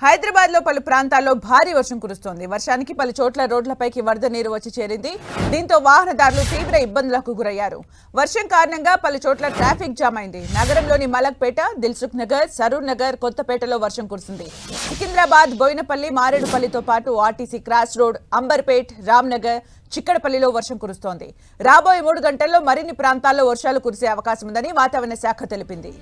హైదరాబాద్ లో పలు ప్రాంతాల్లో భారీ వర్షం కురుస్తోంది. వర్షానికి పలు చోట్ల రోడ్లపైకి వరద నీరు వచ్చి చేరింది. దీంతో వాహనదారులు తీవ్ర ఇబ్బందులకు గురయ్యారు. వర్షం కారణంగా పలు చోట్ల ట్రాఫిక్ జామ్ అయింది. నగరంలోని మలక్పేట, దిల్సుఖ్ నగర్, సరూర్ నగర్, కొత్తపేటలో వర్షం కురిసింది. సికింద్రాబాద్, బోయినపల్లి, మారేడుపల్లితో పాటు RTC cross road, Amberpet, Ramnagar, చిక్కడపల్లిలో వర్షం కురుస్తోంది. రాబోయే 3 గంటల్లో మరిన్ని ప్రాంతాల్లో వర్షాలు కురిసే అవకాశం ఉందని వాతావరణ శాఖ తెలిపింది.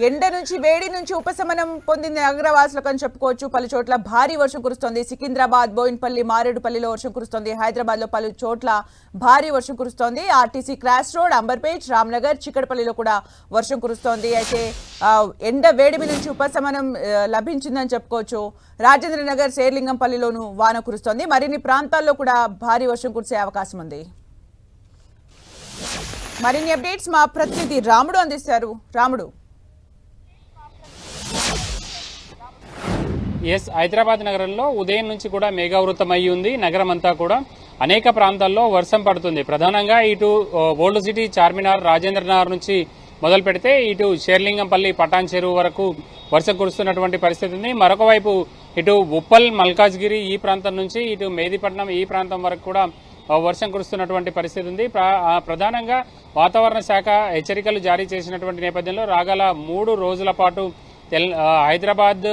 ఎండ నుంచి వేడి నుంచి ఉపశమనం పొందిన నగరవాసులకు అని చెప్పుకోవచ్చు. పలు చోట్ల భారీ వర్షం కురుస్తోంది. సికింద్రాబాద్, బోయినపల్లి, మారేడుపల్లిలో వర్షం కురుస్తోంది. హైదరాబాద్ లో పలు చోట్ల భారీ వర్షం కురుస్తోంది. RTC cross road, Amberpet, Ramnagar, చిక్కడపల్లిలో కూడా వర్షం కురుస్తోంది. అయితే ఎండ వేడిమి నుంచి ఉపశమనం లభించిందని చెప్పుకోవచ్చు. రాజేంద్ర నగర్, శేర్లింగంపల్లిలోనూ వాన కురుస్తోంది. మరిన్ని ప్రాంతాల్లో కూడా భారీ వర్షం కురిసే అవకాశం ఉంది. మరిన్ని అప్డేట్స్ మా ప్రతినిధి రాముడు అందిస్తారు. రాముడు. హైదరాబాద్ నగరంలో ఉదయం నుంచి కూడా మేఘావృతం అయ్యి ఉంది. నగరం అంతా కూడా అనేక ప్రాంతాల్లో వర్షం పడుతుంది. ప్రధానంగా ఇటు ఓల్డ్ సిటీ, చార్మినార్, రాజేంద్ర నగర్ నుంచి మొదలు పెడితే ఇటు షేర్లింగంపల్లి, పటాన్ చెరువు వరకు వర్షం కురుస్తున్నటువంటి పరిస్థితి ఉంది. మరొక వైపు ఇటు ఉప్పల్, మల్కాజ్గిరి ఈ ప్రాంతం నుంచి ఇటు మేదీపట్నం ఈ ప్రాంతం వరకు కూడా వర్షం కురుస్తున్నటువంటి పరిస్థితి ఉంది. ప్రధానంగా వాతావరణ శాఖ హెచ్చరికలు జారీ చేసినటువంటి నేపథ్యంలో రాగల 3 రోజుల పాటు హైదరాబాద్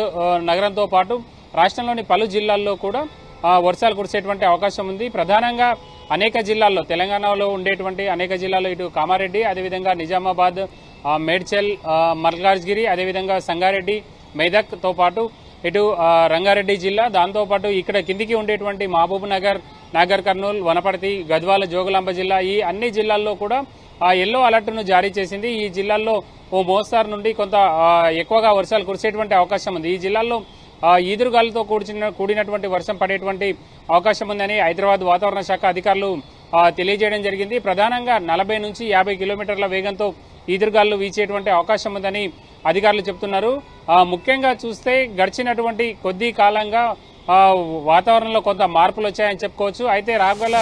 నగరంతో పాటు రాష్ట్రంలోని పలు జిల్లాల్లో కూడా వర్షాలు కురిసేటువంటి అవకాశం ఉంది. ప్రధానంగా అనేక జిల్లాల్లో, తెలంగాణలో ఉండేటువంటి అనేక జిల్లాల్లో ఇటు కామారెడ్డి, అదేవిధంగా నిజామాబాద్, మేడ్చల్, మల్కాజ్గిరి, అదేవిధంగా సంగారెడ్డి, మెదక్తో పాటు ఇటు రంగారెడ్డి జిల్లా, దాంతోపాటు ఇక్కడ కిందికి ఉండేటువంటి మహబూబ్ నగర్, నాగర్ కర్నూల్, వనపర్తి, గద్వాల, జోగులాంబ జిల్లా ఈ అన్ని జిల్లాల్లో కూడా ఎల్లో అలర్ట్ను జారీ చేసింది. ఈ జిల్లాల్లో ఓ మోస్తారు నుండి కొంత ఎక్కువగా వర్షాలు కురిసేటువంటి అవకాశం ఉంది. ఈ జిల్లాల్లో ఈదురుగాలతో కూడినటువంటి వర్షం పడేటువంటి అవకాశం ఉందని హైదరాబాద్ వాతావరణ శాఖ అధికారులు తెలియజేయడం జరిగింది. ప్రధానంగా 40 నుంచి 50 కిలోమీటర్ల వేగంతో ఈదురుగాలు వీచేటువంటి అవకాశం ఉందని అధికారులు చెబుతున్నారు. ముఖ్యంగా చూస్తే గడిచినటువంటి కొద్ది కాలంగా వాతావరణంలో కొంత మార్పులు వచ్చాయని చెప్పుకోవచ్చు. అయితే రాగల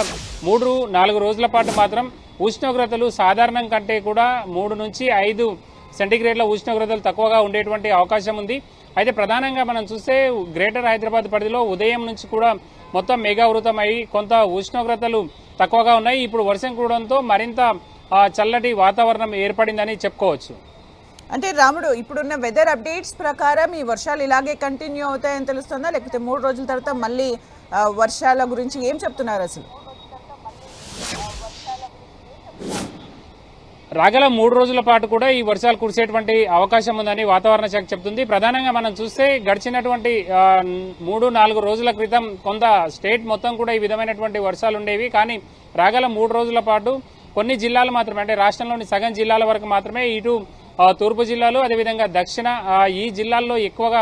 3-4 రోజుల పాటు మాత్రం ఉష్ణోగ్రతలు సాధారణం కంటే కూడా 3 నుంచి 5 సెంటీగ్రేడ్ల ఉష్ణోగ్రతలు తక్కువగా ఉండేటువంటి అవకాశం ఉంది. అయితే ప్రధానంగా మనం చూస్తే గ్రేటర్ హైదరాబాద్ పరిధిలో ఉదయం నుంచి కూడా మొత్తం మేఘావృతం అయి కొంత ఉష్ణోగ్రతలు తక్కువగా ఉన్నాయి. ఇప్పుడు వర్షం కూడంతో మరింత చల్లటి వాతావరణం ఏర్పడిందని చెప్పుకోవచ్చు. అంటే రాముడు, ఇప్పుడున్న వెదర్ అప్డేట్స్ ప్రకారం ఈ వర్షాలు ఇలాగే కంటిన్యూ అవుతాయని తెలుస్తుందా, లేకపోతే 3 రోజుల తర్వాత మళ్ళీ వర్షాల గురించి ఏం చెప్తున్నారు అసలు? రాగల 3 రోజుల పాటు కూడా ఈ వర్షాలు కురిసేటువంటి అవకాశం ఉందని వాతావరణ శాఖ చెప్తుంది. ప్రధానంగా మనం చూస్తే గడిచినటువంటి 3-4 రోజుల క్రితం కొంత స్టేట్ మొత్తం కూడా ఈ విధమైనటువంటి వర్షాలు ఉండేవి. కానీ రాగల 3 రోజుల పాటు కొన్ని జిల్లాలు మాత్రమే, అంటే రాష్ట్రంలోని సగం జిల్లాల వరకు మాత్రమే, ఇటు తూర్పు జిల్లాలు, అదేవిధంగా దక్షిణ ఈ జిల్లాల్లో ఎక్కువగా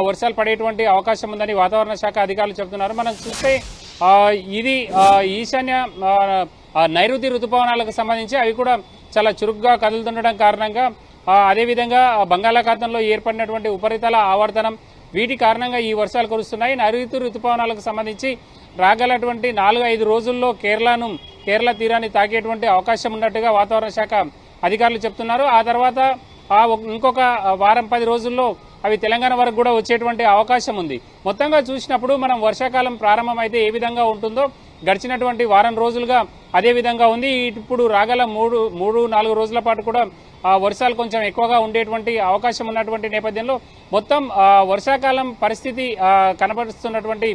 వర్షాలు పడేటువంటి అవకాశం ఉందని వాతావరణ శాఖ అధికారులు చెబుతున్నారు. మనం చూస్తే ఇది ఈశాన్య నైరుతి ఋతుపవనాలకు సంబంధించి అవి కూడా చాలా చురుగ్గా కదులుతుండడం కారణంగా, అదేవిధంగా బంగాళాఖాతంలో ఏర్పడినటువంటి ఉపరితల ఆవర్తనం వీటి కారణంగా ఈ వర్షాలు కురుస్తున్నాయి. నైరుతి ఋతుపవనాలకు సంబంధించి రాగలటువంటి 4-5 రోజుల్లో కేరళ తీరాన్ని తాకేటువంటి అవకాశం ఉన్నట్టుగా వాతావరణ శాఖ అధికారులు చెప్తున్నారు. ఆ తర్వాత ఇంకొక వారం 10 రోజుల్లో అవి తెలంగాణ వరకు కూడా వచ్చేటువంటి అవకాశం ఉంది. మొత్తంగా చూసినప్పుడు మనం వర్షాకాలం ప్రారంభమైతే ఏ విధంగా ఉంటుందో గడిచినటువంటి వారం రోజులుగా అదే విధంగా ఉంది. ఇప్పుడు రాగల 3-4 రోజుల పాటు కూడా వర్షాలు కొంచెం ఎక్కువగా ఉండేటువంటి అవకాశం ఉన్నటువంటి నేపథ్యంలో మొత్తం వర్షాకాలం పరిస్థితి కనబరుస్తున్నటువంటి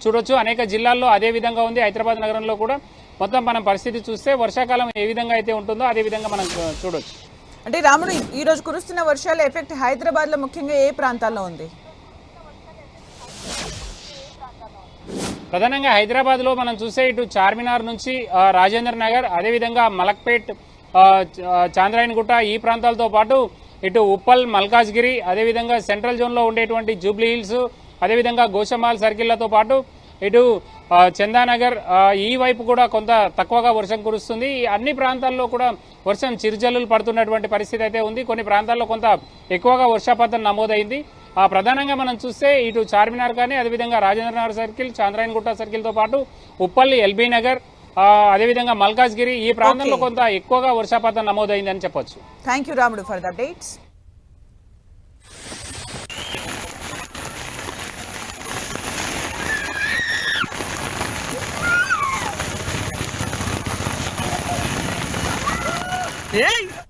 చూడొచ్చు. అనేక జిల్లాల్లో అదే విధంగా ఉంది. హైదరాబాద్ నగరంలో కూడా మొత్తం మనం పరిస్థితి చూస్తే వర్షాకాలం ఏ విధంగా అయితే ఉంటుందో అదే విధంగా మనం చూడొచ్చు. అంటే రాముడు, ఈ రోజు కురుస్తున్న వర్షాల ఎఫెక్ట్ హైదరాబాద్ లో ముఖ్యంగా ఏ ప్రాంతాల్లో ఉంది? ప్రధానంగా హైదరాబాద్ లో మనం చూసే ఇటు చార్మినార్ నుంచి రాజేంద్ర నగర్, అదేవిధంగా మలక్పేట్, చాంద్రాయణగుట్ట ఈ ప్రాంతాలతో పాటు ఇటు ఉప్పల్, మల్కాజ్గిరి, అదేవిధంగా సెంట్రల్ జోన్లో ఉండేటువంటి జూబ్లీ హిల్స్, అదేవిధంగా గోషమాల్ సర్కిళ్లతో పాటు ఇటు చందానగర్ ఈ వైపు కూడా కొంత తక్కువగా వర్షం కురుస్తుంది. అన్ని ప్రాంతాల్లో కూడా వర్షం చిరుజల్లులు పడుతున్నటువంటి పరిస్థితి అయితే ఉంది. కొన్ని ప్రాంతాల్లో కొంత ఎక్కువగా వర్షపాతం నమోదైంది. ప్రధానంగా మనం చూస్తే ఇటు చార్మినార్ కానీ అదేవిధంగా రాజేంద్ర నగర్ సర్కిల్, చాంద్రాయణగుట్ట సర్కిల్తో పాటు ఉప్పల్లి, ఎల్బీ నగర్, అదేవిధంగా మల్కాజ్గిరి ఈ ప్రాంతంలో కొంత ఎక్కువగా వర్షపాతం నమోదైందని చెప్పొచ్చు. థ్యాంక్ యూ రాముడు ఫర్ ద అప్డేట్స్. Ei!